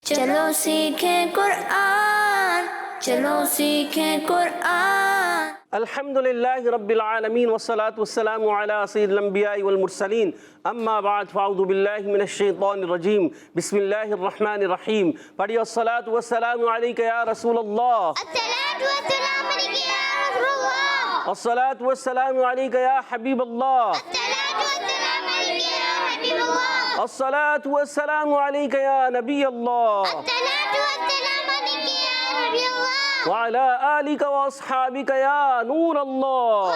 چلو سیکھیں قرآن، چلو سیکھیں قرآن۔ الحمدللہ رب العالمین والصلاة والسلام علی سید الانبیاء والمرسلین، اما بعد فاعوذ باللہ من الشیطان الرجیم، بسم اللہ الرحمن الرحیم۔ پڑھیے الصلاة والسلام علیک یا رسول اللہ، الصلاة والسلام علیک یا حبیب اللہ، الصلاة والسلام علیک یا نبی اللہ، وعلى آلك وأصحابك يا نور الله۔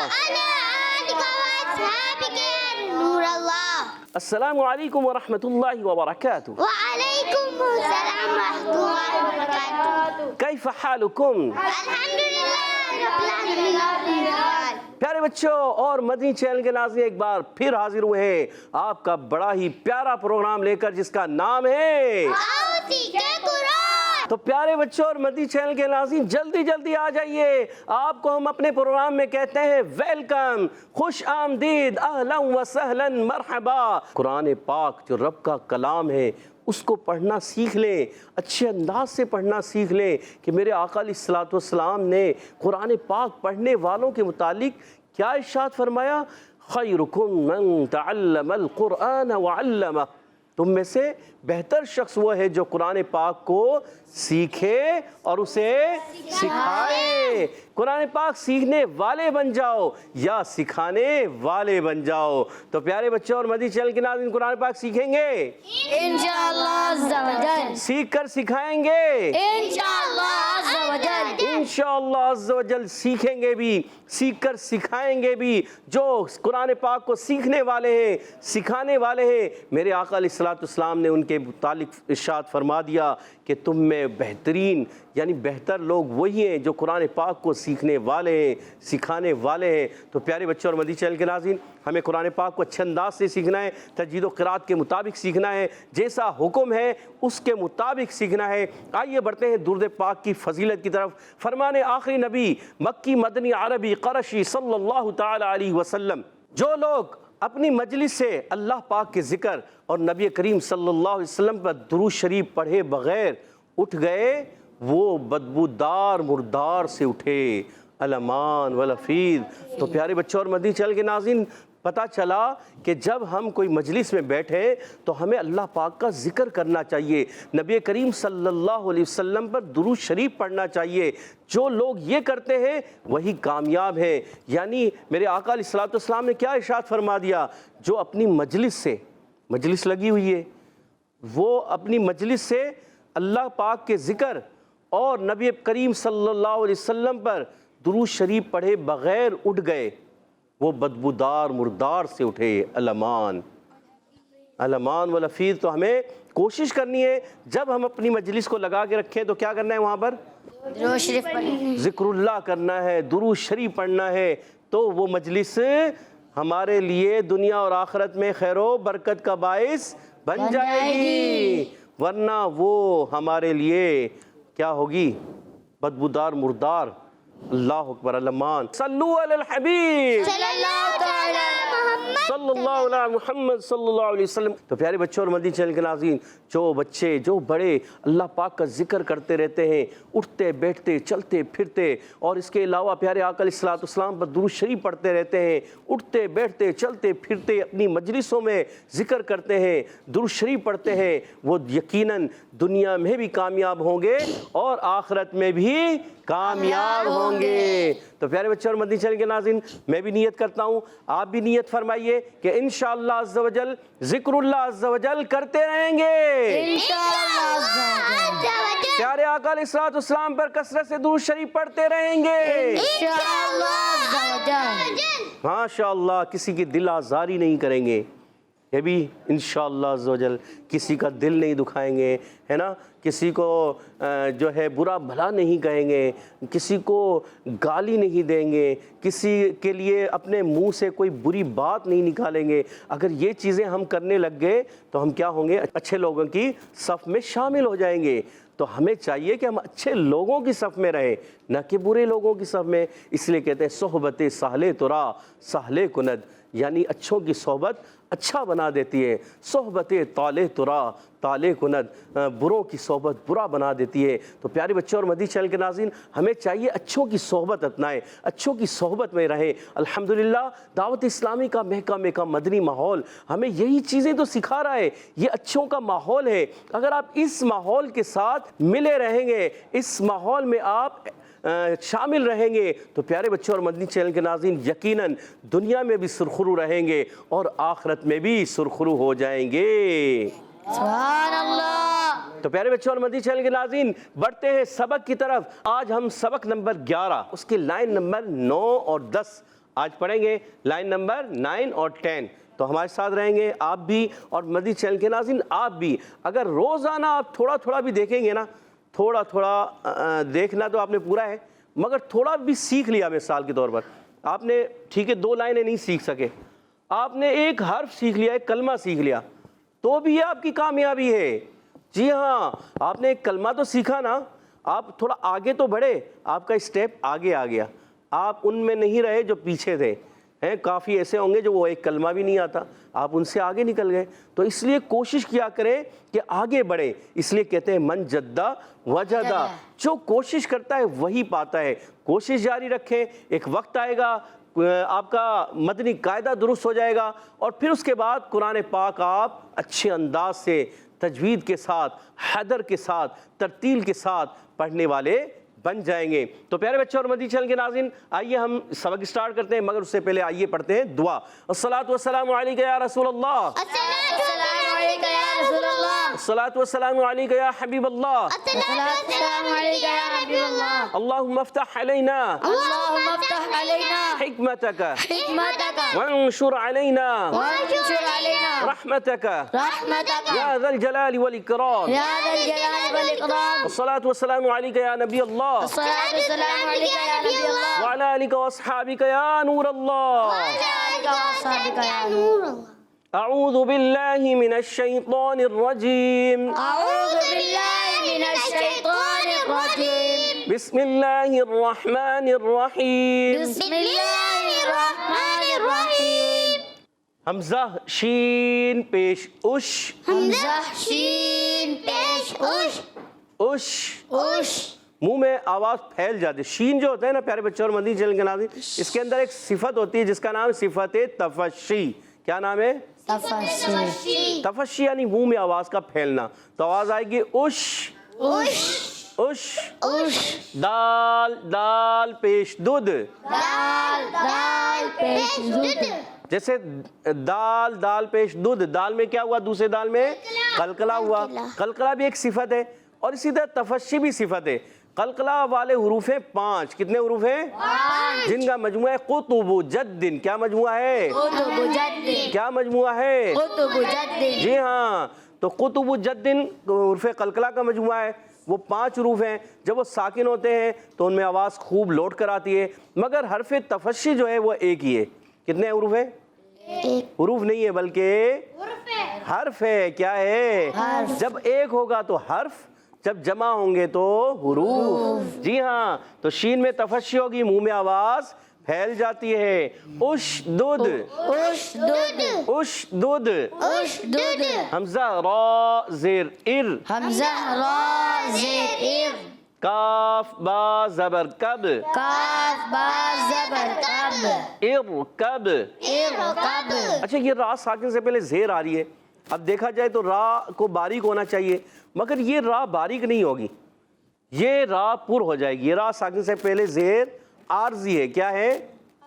السلام علیکم ورحمۃ اللہ وبرکاتہ۔ وعلیکم السلام ورحمۃ اللہ وبرکاتہ۔ کیف حالکم؟ الحمدللہ رب العالمین۔ پیارے بچوں اور مدنی چینل کے ناظرین، ایک بار پھر حاضر ہوئے ہیں آپ کا بڑا ہی پیارا پروگرام لے کر، جس کا نام ہے آؤ سیکھیں قرآن۔ تو پیارے بچوں اور مدنی چینل کے ناظرین، جلدی جلدی آ جائیے، آپ کو ہم اپنے پروگرام میں کہتے ہیں ویلکم، خوش آمدید، اہلا و سہلا مرحبا۔ قرآن پاک جو رب کا کلام ہے، اس کو پڑھنا سیکھ لیں، اچھے انداز سے پڑھنا سیکھ لیں کہ میرے آقا علیہ الصلوۃ والسلام نے قرآن پاک پڑھنے والوں کے متعلق کیا ارشاد فرمایا؟ خیرکم من تعلم القرآن وعلمہ، تم میں سے بہتر شخص وہ ہے جو قرآن پاک کو سیکھے اور اسے سکھائے۔ قرآن پاک سیکھنے والے بن جاؤ یا سکھانے والے بن جاؤ۔ تو پیارے بچوں اور مدنی چینل کے ناظرین، قرآن پاک سیکھیں گے انشاءاللہ عز و جل، سیکھ کر سکھائیں گے انشاءاللہ عز و جل، انشاءاللہ عز و جل، سیکھیں گے بھی، سیکھ کر سکھائیں گے بھی۔ جو قرآن پاک کو سیکھنے والے ہیں، سکھانے والے ہیں، میرے آقا علیہ الصلوۃ والسلام نے ان کے متعلق ارشاد فرما دیا کہ تم میں بہترین یعنی بہتر لوگ وہی ہیں جو قرآن پاک کو سیکھنے والے ہیں، سکھانے والے ہیں۔ تو پیارے بچوں اور مدنی چینل کے ناظرین، ہمیں قرآن پاک کو اچھے انداز سے سیکھنا ہے، تجوید و قرات کے مطابق سیکھنا ہے، جیسا حکم ہے اس کے مطابق سیکھنا ہے۔ آئیے بڑھتے ہیں درود پاک کی فضیلت کی طرف۔ فرمان آخری نبی مکی مدنی عربی قرشی صلی اللہ تعالی علیہ وسلم، جو لوگ اپنی مجلس سے اللہ پاک کے ذکر اور نبی کریم صلی اللہ علیہ وسلم پر درود شریف پڑھے بغیر اٹھ گئے، وہ بدبودار مردار سے اٹھے، الامان والافید۔ تو پیارے بچوں اور مدنی چینل کے ناظرین، پتہ چلا کہ جب ہم کوئی مجلس میں بیٹھے تو ہمیں اللہ پاک کا ذکر کرنا چاہیے، نبی کریم صلی اللہ علیہ وسلم پر درود شریف پڑھنا چاہیے۔ جو لوگ یہ کرتے ہیں وہی کامیاب ہیں۔ یعنی میرے آقا علیہ الصلوۃ والسلام نے کیا ارشاد فرما دیا؟ جو اپنی مجلس سے، مجلس لگی ہوئی ہے، وہ اپنی مجلس سے اللہ پاک کے ذکر اور نبی کریم صلی اللہ علیہ وسلم پر درود شریف پڑھے بغیر اٹھ گئے، وہ بدبودار مردار سے اٹھے، الامان الامان والافید۔ تو ہمیں کوشش کرنی ہے جب ہم اپنی مجلس کو لگا کے رکھیں تو کیا کرنا ہے؟ وہاں پر درود شریف پڑھیں، ذکر اللہ کرنا ہے، درود شریف پڑھنا ہے، تو وہ مجلس ہمارے لیے دنیا اور آخرت میں خیر و برکت کا باعث بن جائے گی، ورنہ وہ ہمارے لیے کیا ہوگی؟ بدبودار مردار۔ اللہ اکبر، الامان۔ صلو علی الحبیب صلی اللہ تعالی صلی اللہ علیہ محمد صلی اللہ علیہ وسلم۔ تو پیارے بچوں اور مدنی چینل کے ناظرین، جو بچے جو بڑے اللہ پاک کا ذکر کرتے رہتے ہیں، اٹھتے بیٹھتے چلتے پھرتے، اور اس کے علاوہ پیارے آقا علیہ الصلوۃ والسلام پر درود شریف پڑھتے رہتے ہیں، اٹھتے بیٹھتے چلتے پھرتے اپنی مجلسوں میں ذکر کرتے ہیں، درود شریف پڑھتے ہیں، وہ یقیناً دنیا میں بھی کامیاب ہوں گے اور آخرت میں بھی کامیاب ہوں گے۔ تو پیارے بچوں اور مدنی چینل کے ناظرین، میں بھی نیت کرتا ہوں، آپ بھی نیت فرمائیے کہ انشاءاللہ عز و جل ذکر اللہ عز و جل کرتے رہیں گے، انشاءاللہ عز و جل، پیارے آقا علیہ الصلوۃ والسلام پر کثرت سے درود شریف پڑھتے رہیں گے، انشاءاللہ عز و جل، ماشاءاللہ، کسی کی دل آزاری نہیں کریں گے، یہ بھی انشاءاللہ عز و جل، کسی کا دل نہیں دکھائیں گے، ہے نا، کسی کو جو ہے برا بھلا نہیں کہیں گے، کسی کو گالی نہیں دیں گے، کسی کے لیے اپنے منہ سے کوئی بری بات نہیں نکالیں گے۔ اگر یہ چیزیں ہم کرنے لگ گئے تو ہم کیا ہوں گے؟ اچھے لوگوں کی صف میں شامل ہو جائیں گے۔ تو ہمیں چاہیے کہ ہم اچھے لوگوں کی صف میں رہیں، نہ کہ برے لوگوں کی صف میں۔ اس لیے کہتے ہیں صحبت سہلے ترا سہلے کند، یعنی اچھوں کی صحبت اچھا بنا دیتی ہے. صحبت طالح ترا طالح کند، بروں کی صحبت برا بنا دیتی ہے. تو پیارے بچوں اور مدنی چینل کے ناظرین، ہمیں چاہیے اچھوں کی صحبت اپنائیں، اچھوں کی صحبت میں رہیں. الحمدللہ دعوت اسلامی کا محکمہ کا مدنی ماحول ہمیں یہی چیزیں تو سکھا رہا ہے. یہ اچھوں کا ماحول ہے. اگر آپ اس ماحول کے ساتھ ملے رہیں گے، اس ماحول میں آپ شامل رہیں گے، تو پیارے بچوں اور مدنی چینل کے ناظرین یقیناً دنیا میں بھی سرخرو رہیں گے اور آخرت میں بھی سرخرو ہو جائیں گے. سبحان اللہ. تو پیارے بچوں اور مدنی چینل کے ناظرین، بڑھتے ہیں سبق کی طرف. آج ہم سبق نمبر 11 اس کے لائن نمبر 9 اور 10 آج پڑھیں گے. لائن نمبر 9 اور 10. تو ہمارے ساتھ رہیں گے آپ بھی، اور مدنی چینل کے ناظرین آپ بھی. اگر روزانہ آپ تھوڑا تھوڑا بھی دیکھیں گے نا، تھوڑا تھوڑا دیکھنا تو آپ نے پورا ہے، مگر تھوڑا بھی سیکھ لیا. مثال کے طور پر آپ نے ٹھیک ہے 2 لائنیں نہیں سیکھ سکے، آپ نے ایک حرف سیکھ لیا، ایک کلمہ سیکھ لیا، تو بھی یہ آپ کی کامیابی ہے. جی ہاں، آپ نے ایک کلمہ تو سیکھا نا، آپ تھوڑا آگے تو بڑھے، آپ کا اسٹیپ آگے آ گیا. آپ ان میں نہیں رہے جو پیچھے تھے. کافی ایسے ہوں گے جو وہ ایک کلمہ بھی نہیں آتا، آپ ان سے آگے نکل گئے. تو اس لیے کوشش کیا کریں کہ آگے بڑھیں. اس لیے کہتے ہیں من جدہ وجدہ، جو کوشش کرتا ہے وہی پاتا ہے. کوشش جاری رکھیں، ایک وقت آئے گا آپ کا مدنی قاعدہ درست ہو جائے گا، اور پھر اس کے بعد قرآن پاک آپ اچھے انداز سے تجوید کے ساتھ، حدر کے ساتھ، ترتیل کے ساتھ پڑھنے والے بن جائیں گے. تو پیارے بچوں اور مدنی چینل کے ناظرین، آئیے ہم سبق سٹارٹ کرتے ہیں، مگر اس سے پہلے آئیے پڑھتے ہیں دعا. الصلاۃ والسلام علیک یا رسول اللہ، السلام علیکم یا رسول اللہ، الصلاۃ والسلام علیک یا حبیب اللہ، السلام علیکم یا حبیب اللہ. اللهم افتح علينا اللهم افتح علينا حكمتك حکمتک وانشر علينا وانشر علينا رحمتك رحمتک يا ذا الجلال والإكرام. یا ذا الجلال والاکرام. الصلاة والسلام عليك يا نبي الله الصلاۃ والسلام علیک یا نبی اللہ وعلى آلك وأصحابك يا نور الله. وعلیک وصحبک یا نور اللہ. أعوذ بالله من الشيطان الرجيم. اعوذ باللہ من الشیطان الرجیم. بسم الله الرحمن الرحيم. بسم اللہ الرحمن الرحیم. حمزہ شین پیش اش، حمزہ شین پیش اش اش. اش. منہ میں آواز پھیل جاتی. شین جو ہوتا ہے نا پیارے بچوں اور مدنی چینل کے ناظرین، اس کے اندر ایک صفت ہوتی ہے جس کا نام صفت تفشی. کیا نام ہے؟ تفشی. تفشی یعنی منہ میں آواز کا پھیلنا. تو آواز آئے گی اش اش اش. اش. دال دال پیش دودھ. دال دال پیش دودھ. جیسے دال دال پیش دودھ، دال میں کیا ہوا؟ دوسرے دال میں قلقلہ ہوا. قلقلہ بھی ایک صفت ہے، اور اسی طرح تفشی بھی صفت ہے. قلقلہ والے حروف ہیں 5. کتنے حروف ہیں؟ 5، جن کا مجموعہ ہے قطب جد. کیا مجموعہ ہے؟ قطب جد. کیا مجموعہ ہے؟ قطب جد. جی ہاں. تو قطب جد حروف قلقلہ کا مجموعہ ہے. وہ 5 حروف ہیں. جب وہ ساکن ہوتے ہیں تو ان میں آواز خوب لوٹ کر آتی ہے. مگر حرف تفشی جو ہے وہ ایک ہی ہے. کتنے حروف ہیں؟ حروف نہیں ہے بلکہ حرف ہے. کیا ہے؟ جب ایک ہوگا تو حرف، جب جمع ہوں گے تو حروف. جی ہاں. تو شین میں تفشی ہوگی، منہ میں آواز پھیل جاتی ہے. اش دودھ اش دودھ. اش دودھ. اش دودھ. حمزہ را زیر ار. حمزہ را زیر ار. کاف با زبر کب. کاف با زبر کب. ارکب. ارکب. اچھا، یہ را ساکن سے پہلے زیر آ رہی ہے. اب دیکھا جائے تو را کو باریک ہونا چاہیے، مگر یہ را باریک نہیں ہوگی، یہ را پر ہو جائے گی. یہ را ساکن سے پہلے زیر عارضی ہے. کیا ہے؟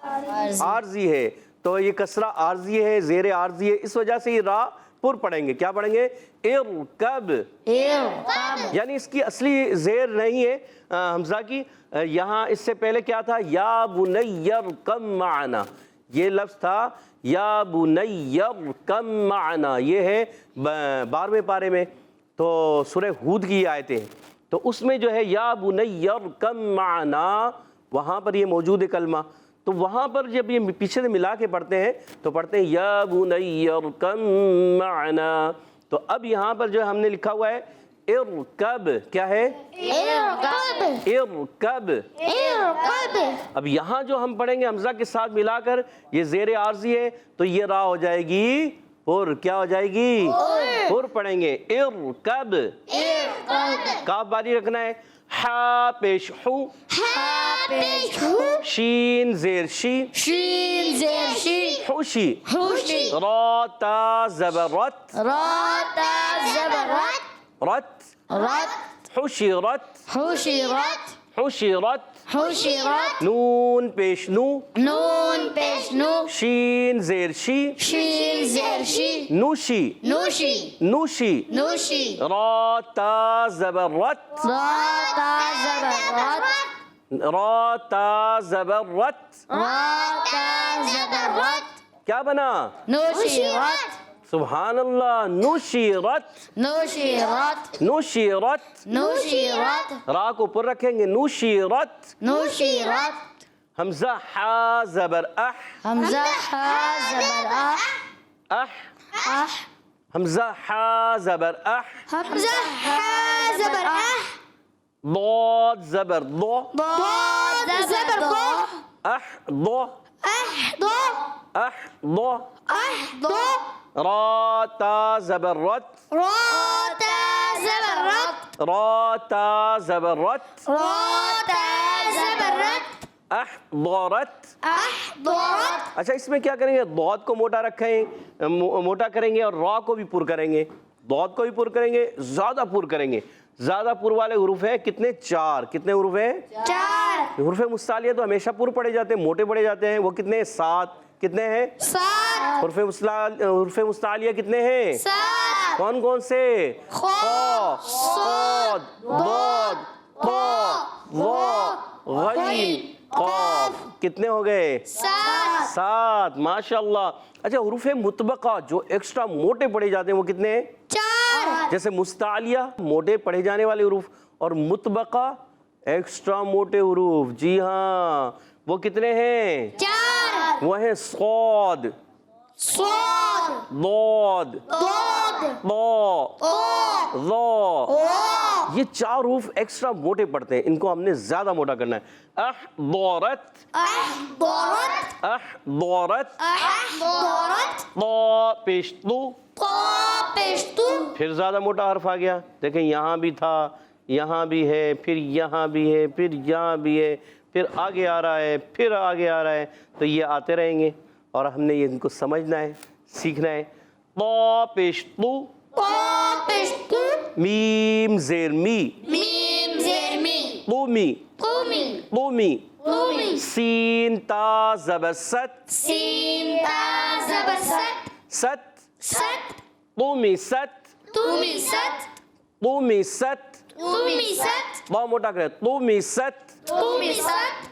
عارضی ہے. تو یہ کسرہ عارضی ہے، زیر عارضی ہے، اس وجہ سے یہ را پر پڑھیں گے. کیا پڑھیں گے؟ ارکب. ارکب. یعنی اس کی اصلی زیر نہیں ہے حمزہ کی. یہاں اس سے پہلے کیا تھا؟ یا بنی ارکب معنا. یہ لفظ تھا یا بنی ارکب معنا. یہ ہے 12ویں پارے میں، تو سورہ ہود کی آیتیں ہیں. تو اس میں جو ہے یا بنی ارکب معنا، وہاں پر یہ موجود ہے کلمہ. تو وہاں پر جب یہ پیچھے سے ملا کے پڑھتے ہیں تو پڑھتے ہیں یا بنی ارکب معنا. تو اب یہاں پر جو ہم نے لکھا ہوا ہے ارکب. کیا ہے؟ ارکب. ارکب. ارکب. اب یہاں جو ہم پڑھیں گے حمزہ کے ساتھ ملا کر، یہ زیر عارضی ہے تو یہ را ہو جائے گی پر کیا ہو جائے گی؟ پر پڑھیں گے. ارکب کاف باری رکھنا ہے. ہا پیش ہو. شین زیر شی. شین زیر شی. خوشی. خوشی. را تا زبر رت. را تا زبر رت. رت. رت. حشرت. حشرت. حشرت. حشرت. نون پیش نو. نون پیش نو. شین زیر شی. شین زیر شی. نوشی. نوشی. نوشی. نوشی. را تا زبر رت. را تا زبر رت. را تا زبر رت. را تا زبر رت. کیا بنا؟ نوشیرت. سبحان اللہ. نوشیرت. نوشیرت. نوشیرت. نوشیرت. را کو پر رکھیں گے. نوشیرت. نوشیرت. حمزہ حا زبر اح. حمزہ ہا زبر اح. اح. اح. حمزہ حا زبر اح. حمزہ ہا زبر اح. ضاد زبر ضو. ضاد زبر ضو. اح ضو. اح ضو. اح ضو. اح ضو. را تا زبر رت. را تا زبر رت. را تا زبر رت. را تا زبر رت. احضرت. احضرت. اچھا اس میں کیا کریں گے؟ ضاد کو موٹا رکھیں، موٹا کریں گے اور را کو بھی پر کریں گے. ضاد کو بھی پر کریں گے، زیادہ پر کریں گے. زیادہ پر والے حروف ہیں کتنے؟ 4. کتنے حروف ہیں؟ 4. حروف مستعلیہ تو ہمیشہ پر پڑھے جاتے ہیں، موٹے پڑھے جاتے ہیں. وہ کتنے ہیں؟ 7. کتنے ہیں؟ 7. حروف مستعلیہ کتنے ہیں؟ 7. کون کون سے؟ خا. صاد، ضاد، طا، ظا، غین، قاف. کتنے ہو گئے؟ 7. 7. ماشاءاللہ. اچھا حروف مطبقہ جو ایکسٹرا موٹے پڑھے جاتے ہیں وہ کتنے ہیں؟ 4. جیسے مستعلیہ موٹے پڑھے جانے والے حروف اور مطبقہ ایکسٹرا موٹے حروف. جی ہاں وہ کتنے ہیں؟ 4. وہ ہیں صاد، صاد. ضاد، ضاد. طا، طا. ظا. ظا. یہ 4 حروف ایکسٹرا موٹے پڑتے ہیں، ان کو ہم نے زیادہ موٹا کرنا ہے. احضرت. احضرت. احضرت. احضرت. طا پیش طو. طا پیش تو. پھر زیادہ موٹا حرف آ گیا. دیکھیں یہاں بھی تھا، یہاں بھی ہے، پھر یہاں بھی ہے، پھر یہاں بھی ہے، پھر آگے آ رہا ہے، پھر آگے آ رہا ہے. تو یہ آتے رہیں گے اور ہم نے ان کو سمجھنا ہے، سیکھنا ہے. طا پیش طو. طا پیش تو. میم زیر می. میم زیر می. طومی. قومی. طومی. قومی. سین تا زبر ست. سین تا زبر ست. ست. ست. طومی ست. تومی ست. طومی ست. تومی ست. طا موٹا کرے. طومی ست. تومی ست.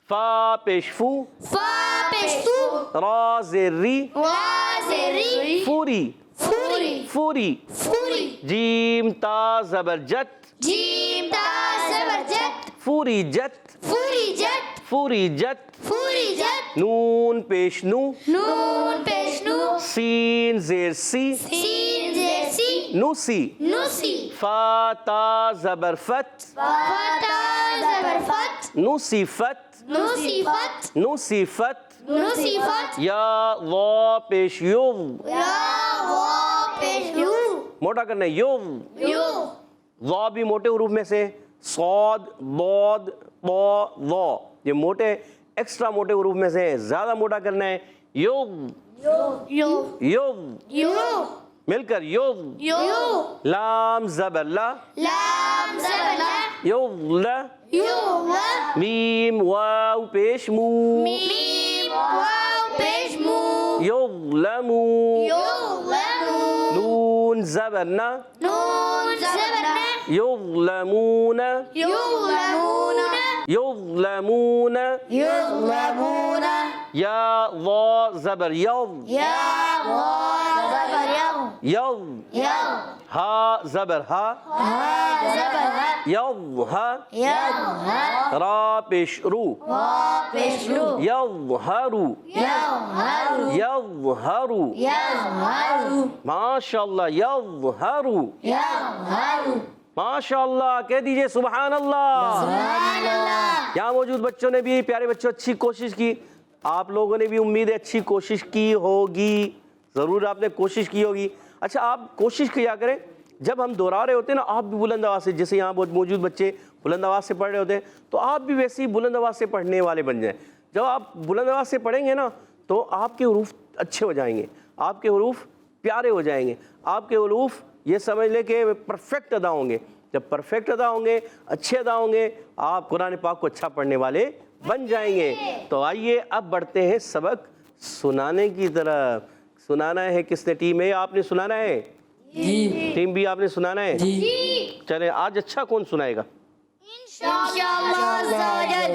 فا پیش فو. فا پیش تو. را زیر ری. را زیر ری. فوری. فوری. فوری. فوری. جیم تا زبر جت. جیم تا زبر جت. فوری جت. فوری جت. فوری جت. فوری جت. نون پیش نو. نون پیش نو. سین زیر سی. سین زیر سی. نوسی. نوسی. فا تا زبر فت. فتا زبر فت. نوسی فت. نوسی فت. نوسی فت. نوسی فت. یا ضا پیش یو. یا وا پیش یو. موٹا کرنا ہے. یو. یو. ضا بھی موٹے حروف میں سے. صاد، ضاد، طا، ظا یہ موٹے ایکسٹرا موٹے حروف میں سے. زیادہ موٹا کرنا ہے. یو. یو. یو. یو. مل کر. یو. یو. لام زبر لا. لام زبر لا. You law. یو لا. میم واو پیش مو. میم واو پیش مو. یو لمو. یو لمو. نون زبر نا. نون زبر نا. یظلمون. یظلمون. یظلمون. یظلمون. یا ضا زبر یض. یا وا زبر یو. یض. یو. ہا زبر ہا. ها زبر ها. یض ہا. یظهر. را پیش رو. وا پیش رو. یظہرو. یظهر. یظہرو. یظهر. ماشاءاللہ. یظہرو. یظهر. ماشاءاللہ. کہہ دیجئے سبحان اللہ. سبحان اللہ. یہاں موجود بچوں نے بھی، پیارے بچوں، اچھی کوشش کی. آپ لوگوں نے بھی امید ہے اچھی کوشش کی ہوگی. ضرور آپ نے کوشش کی ہوگی. اچھا آپ کوشش کیا کریں جب ہم دہرا رہے ہوتے ہیں نا آپ بھی بلند آواز سے, جیسے یہاں موجود بچے بلند آواز سے پڑھ رہے ہوتے ہیں تو آپ بھی ویسے ہی بلند آواز سے پڑھنے والے بن جائیں. جب آپ بلند آواز سے پڑھیں گے نا تو آپ کے حروف اچھے ہو جائیں گے, آپ کے حروف پیارے ہو جائیں گے, آپ کے حروف یہ سمجھ لیں کہ پرفیکٹ ادا ہوں گے. جب پرفیکٹ ادا ہوں گے, اچھے ادا ہوں گے, آپ قرآن پاک کو اچھا پڑھنے والے بن جائیں گے. تو آئیے اب بڑھتے ہیں سبق سنانے کی طرف. سنانا ہے کس نے؟ ٹیم اے آپ نے سنانا ہے, ٹیم بی آپ نے سنانا ہے. چلیں آج اچھا کون سنائے گا؟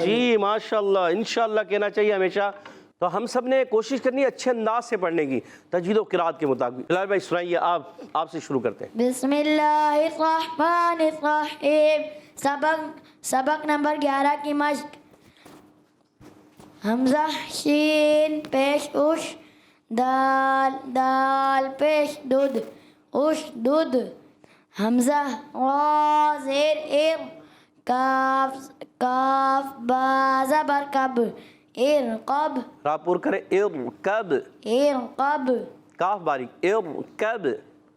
جی ماشاءاللہ, انشاءاللہ کہنا چاہیے ہمیشہ. تو ہم سب نے کوشش کرنی ہے اچھے انداز سے پڑھنے کی, تجوید و قرات کے مطابق. بلال بھائی سنائیے, آپ سے شروع کرتے ہیں. بسم اللہ الرحمن الرحیم. سبق نمبر 11 کی مشق. حمزہ شین پیش اش, دال پیش دود اش دود. حمزہ را زیر ار, کاف با زبر کب ارقب. راپور کریں ارکب, ارقب. کاف باریک ارکب.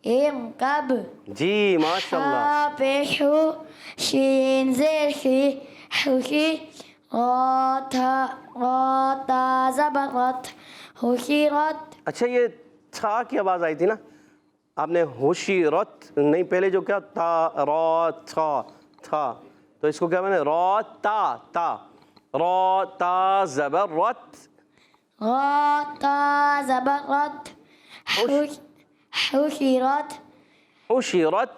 ارقب. جی ماشاءاللہ. ہا پیش ہو, شین زیر شی خوشی, را تا زبر رت حشرت. اچھا یہ تھا کی آواز آئی تھی نا, آپ نے حشرت نہیں, پہلے جو کیا تا را تھا, تو اس کو کیا بنے را تا زبر رت. را تا زبر رت حشرت. حشرت.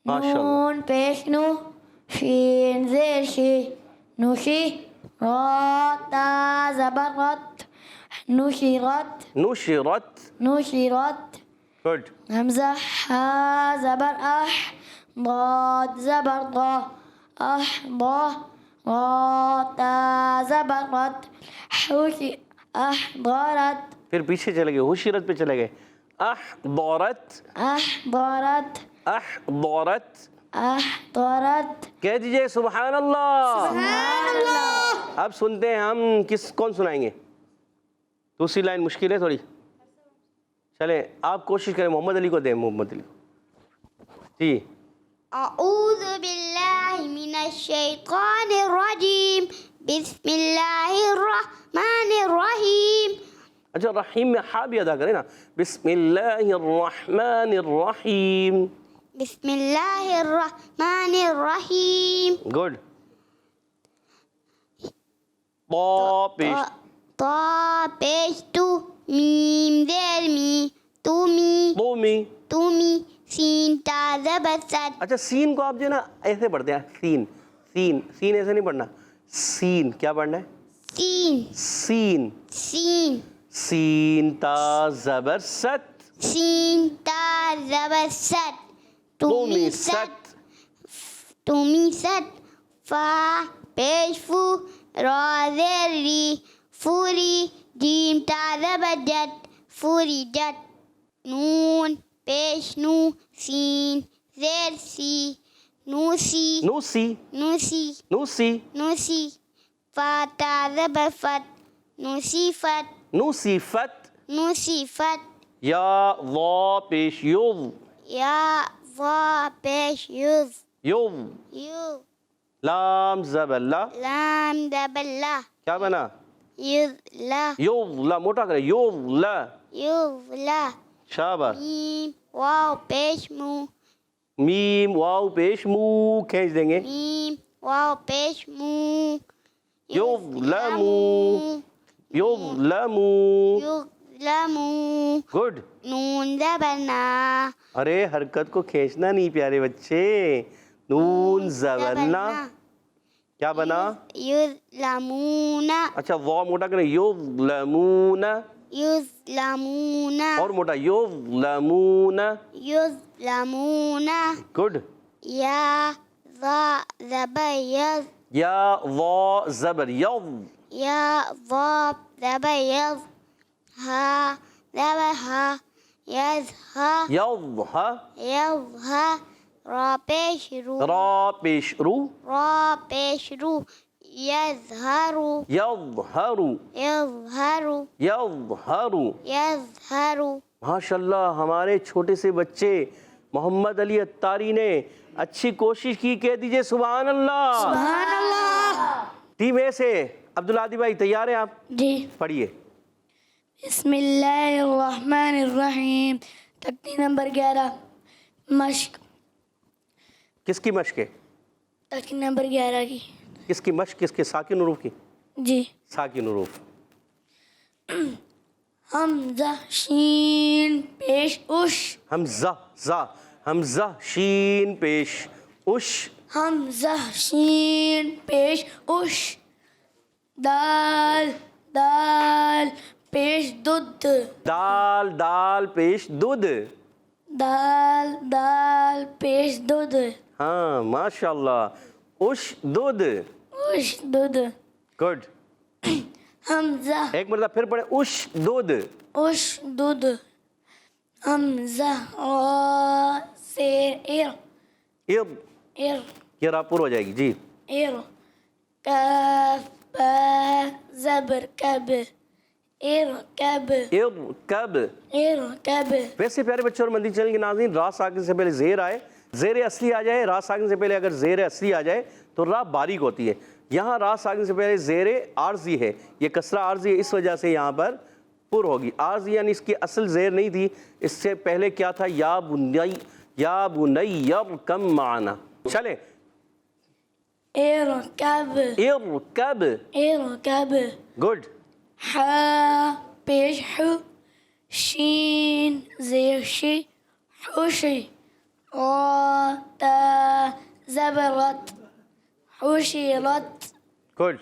نون پیش نو, شین زیر شی نوشی, را تا زبر رت نشرت. گڈ. حمزہ ہا زبر اح, ضاد زبر ضا احضا, را تا زبر رت احضرت. پھر پیچھے چلے گئے, حشرت پہ چلے گئے, احضرت. کہہ دیجئے سبحان اللہ. اب سنتے ہیں ہم, کون سنائیں گے؟ دوسری لائن مشکل ہے تھوڑی. چلیں آپ کوشش کریں, محمد علی کو دیں. محمد علی جی. اعوذ باللہ من الشیطان الرجیم, بسم اللہ الرحمن الرحیم. اچھا رحیم میں ہا بھی ادا کریں نا, بسم اللہ الرحمن الرحیم. بسم اللہ الرحمن الرحیم. گڈ. طا پیش, طا پیش تو, میم زیر می تومی. تومی. سین تا زبر سد. اچھا سین کو آپ جو ہے نا ایسے پڑھتے ہیں, سین ایسے نہیں پڑھنا, سین کیا پڑھنا ہے؟ سین تا زبر ست. سین تا زبر ست. تومی ست. فا پیش فو, را زیر ری فوری, جیم تا زبر جت فوری جت. نون پیش نو, سین زیر سی نوسی. فا تا زبر فت نوسیفت. یا وا پیش یوز. یا وا پیش یو. لام زبر لا. لام زبر لا. کیا بنا؟ یوزلا. یوزلا, موٹا کرے, یوزلا. شاباش. میم واو پیش مو. میم واو پیش مو کھینچ دیں گے. میم واو پیش مو. یظلمو. گڈ. نون زبر نا. ارے حرکت کو کھینچنا نہیں پیارے بچے. نون زبر نا کیا بنا؟ یظلمون. اچھا واو موٹا کریں, یظلمون. اور موٹا, یظلمون. گڈ. یا وا زبر یز. یا وا زبر یظ. یا وا زبر یز. ہا زبر ہا یز ہا. را پیش رو. را پیش رو. يظهر يظهر يظهر يظهر يظهر ماشاء اللہ ہمارے چھوٹے سے بچے محمد علی اتاری نے اچھی کوشش کی، کہہ دیجئے سبحان اللہ۔ سبحان اللہ۔ ٹیم اے سے عبدالعادی بھائی تیار ہیں آپ؟ جی۔ پڑھیے۔ بسم اللہ الرحمن الرحیم۔ تختی نمبر 11 مشق۔ کس کی مشق ہے؟ تختی نمبر 11 کی۔ کس کی مشق؟ کس کے؟ ساکن حروف کی؟ جی۔ ساکن حروف۔ حمزہ شین پیش اش۔ حمزہ زا، حمزہ شین پیش اش، حمزہ شین پیش اش۔ دال دال پیش دودھ۔ دال دال پیش دودھ۔ دال دال پیش دودھ۔ ہاں ماشاء اللہ، اش دودھ۔ اش دودھ۔ گڈ۔ حمزہ ایک مرتبہ پھر پڑھیں، اش دودھ۔ اش دودھ۔ حمزہ را زیر ار اب ار یہ را پر ہو جائے گی جی۔ ار کاف با زبر کب ار کب اب کب۔ ار کب۔ ویسے پیارے بچوں اور مدنی چینل کے ناظرین، را ساکن سے پہلے زیر آئے، زیر اصلی آ جائے، را ساکن سے پہلے اگر زیر اصلی آ جائے تو را باریک ہوتی ہے۔ یہاں را ساکن سے پہلے زیر عارضی ہے، یہ کسرہ عارضی ہے، اس وجہ سے یہاں پر پر ہوگی۔ عارضی یعنی اس کی اصل زیر نہیں تھی، اس سے پہلے کیا تھا؟ یا بنی، یا بنی ارکب معنا۔ چلیں، ارکب ارکب۔ ارکب۔ گڈ۔ حا پیش ح شین زیر شی حوشی تا زبرت حوشیرت۔ گڈ۔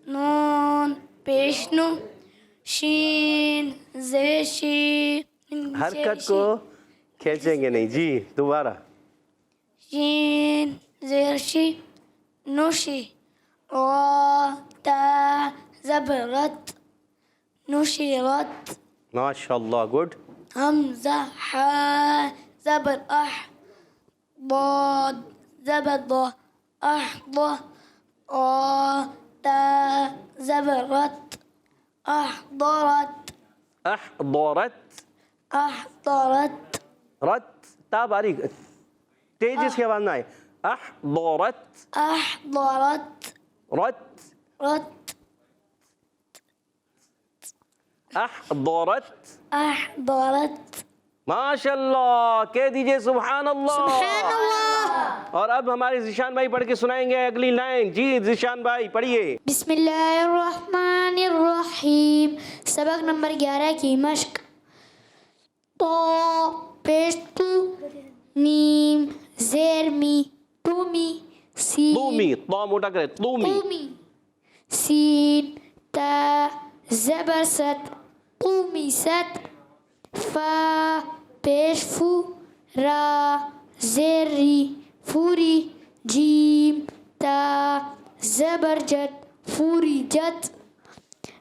نون پیش نو شین زیر شی حرکت کو کھینچیں گے نہیں جی، دوبارہ۔ شین زیر شی نوشی تا زبرت نشرت۔ ماشاء اللہ، گڈ۔ حمزہ حا زبر اح ضاد زبر ضا احضا تا زبرت احضرت احضرت۔ احضرت۔ رت تا باریک، تیز اس کی آواز نہ آئے۔ احضرت، احضرت رت، رت احضرت۔ احضرت۔ ماشاء اللہ، کہہ دیجئے سبحان اللہ۔ سبحان اللہ۔ اور اب ہمارے ذیشان بھائی پڑھ کے سنائیں گے اگلی لائن۔ جی ذیشان بھائی پڑھیے۔ بسم اللہ الرحمن الرحیم۔ سبق نمبر 11 کی مشق۔ تو پیش تو میم زیر می تومی سین طومی، طا موٹا کرے، طومی۔ تومی سین تا زبر ست تومی ست فا پیش فو را زیر ری فوری جیم تا زبر جت فوری جت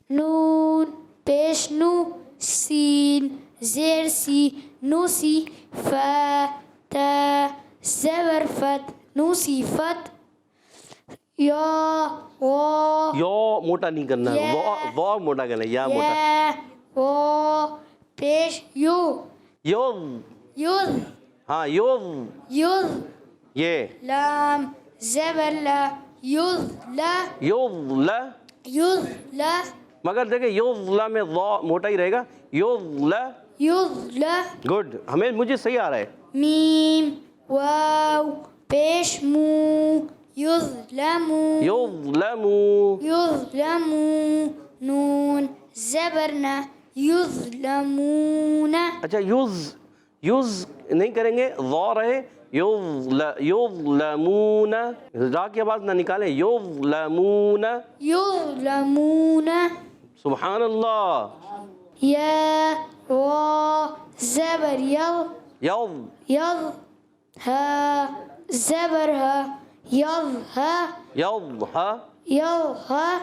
نون پیش نو سین زیر سی نوسی فا تا زبر فت نوسی فت یا وا یو موٹا نہیں کرنا، وا موٹا کرنا، یا موٹا۔ یا وا پیش یو یوز، یوز ہاں یوز، یوز یہ لام زبر لا یوز لا یوز لا، یوز لا مگر دیکھیں یوز لا میں وا موٹا ہی رہے گا، یوز لا۔ یوز لا گڈ، مجھے صحیح آ رہا ہے۔ میم واو پیش مو یظلمو یظلمو، یظلمو نون زبرنا یظلمون اچھا یوز نہیں کریں گے، ضا رہے، یظلمون، را کی آواز نہ نکالیں، یظلمون۔ یظلمون سبحان اللہ۔ یا را زبر یل یظ، یل ها زبر ها یل ها یظہا، یل ها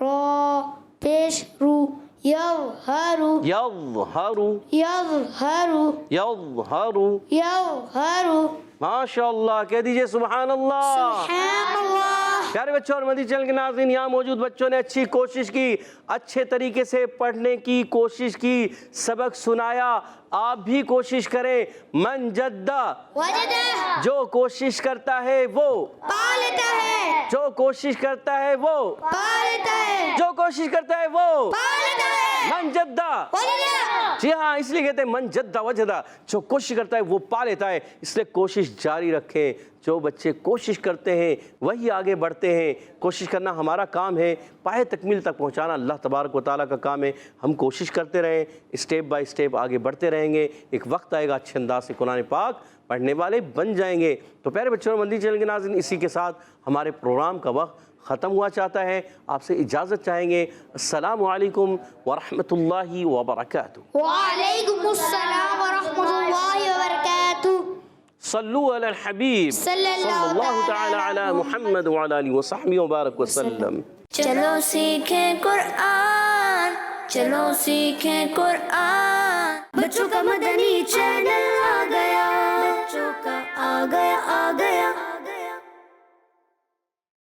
را پیش رو یل هارو یظہرو، یظهرو یظہرو۔ یظهرو ماشاء اللہ، کہہ دیجئے سبحان اللہ۔ سبحان اللہ۔ پیارے بچوں اور مدنی چینل کے ناظرین، یہاں موجود بچوں نے اچھی کوشش کی، اچھے طریقے سے پڑھنے کی کوشش کی، سبق سنایا۔ آپ بھی کوشش کریں۔ من جدہ، وجدہ، جو کوشش کرتا ہے وہ پا لیتا ہے، جو کوشش کرتا ہے وہ پا لیتا ہے، جو کوشش کرتا ہے وہ پا لیتا ہے، من جدہ۔ وجدہ۔ جی ہاں، اس لیے کہتے ہیں من جدہ وجدہ، جو کوشش کرتا ہے وہ پا لیتا ہے۔ اس لیے کوشش جاری رکھیں۔ جو بچے کوشش کرتے ہیں وہی آگے بڑھتے ہیں۔ کوشش کرنا ہمارا کام ہے، پائے تکمیل تک پہنچانا اللہ تبارک و تعالیٰ کا کام ہے۔ ہم کوشش کرتے رہیں، اسٹیپ بائی اسٹیپ آگے بڑھتے رہیں گے، ایک وقت آئے گا اچھے انداز سے قرآن پاک پڑھنے والے بن جائیں گے۔ تو پیارے بچوں اور مدنی چینل کے ناظرین، اسی کے ساتھ ہمارے پروگرام کا وقت ختم ہوا چاہتا ہے۔ آپ سے اجازت چاہیں گے۔ السلام علیکم ورحمۃ اللہ وبرکاتہ۔ وعلیکم السلام ورحمۃ اللہ وبرکاتہ۔ صلو علی الحبیب صلی اللہ تعالی علی محمد وعلی آلہ وصحبہ وبارک وسلم۔ چلو سیکھیں قرآن، چلو سیکھیں قرآن، بچوں کا مدنی چینل آ گیا، بچوں کا آ گیا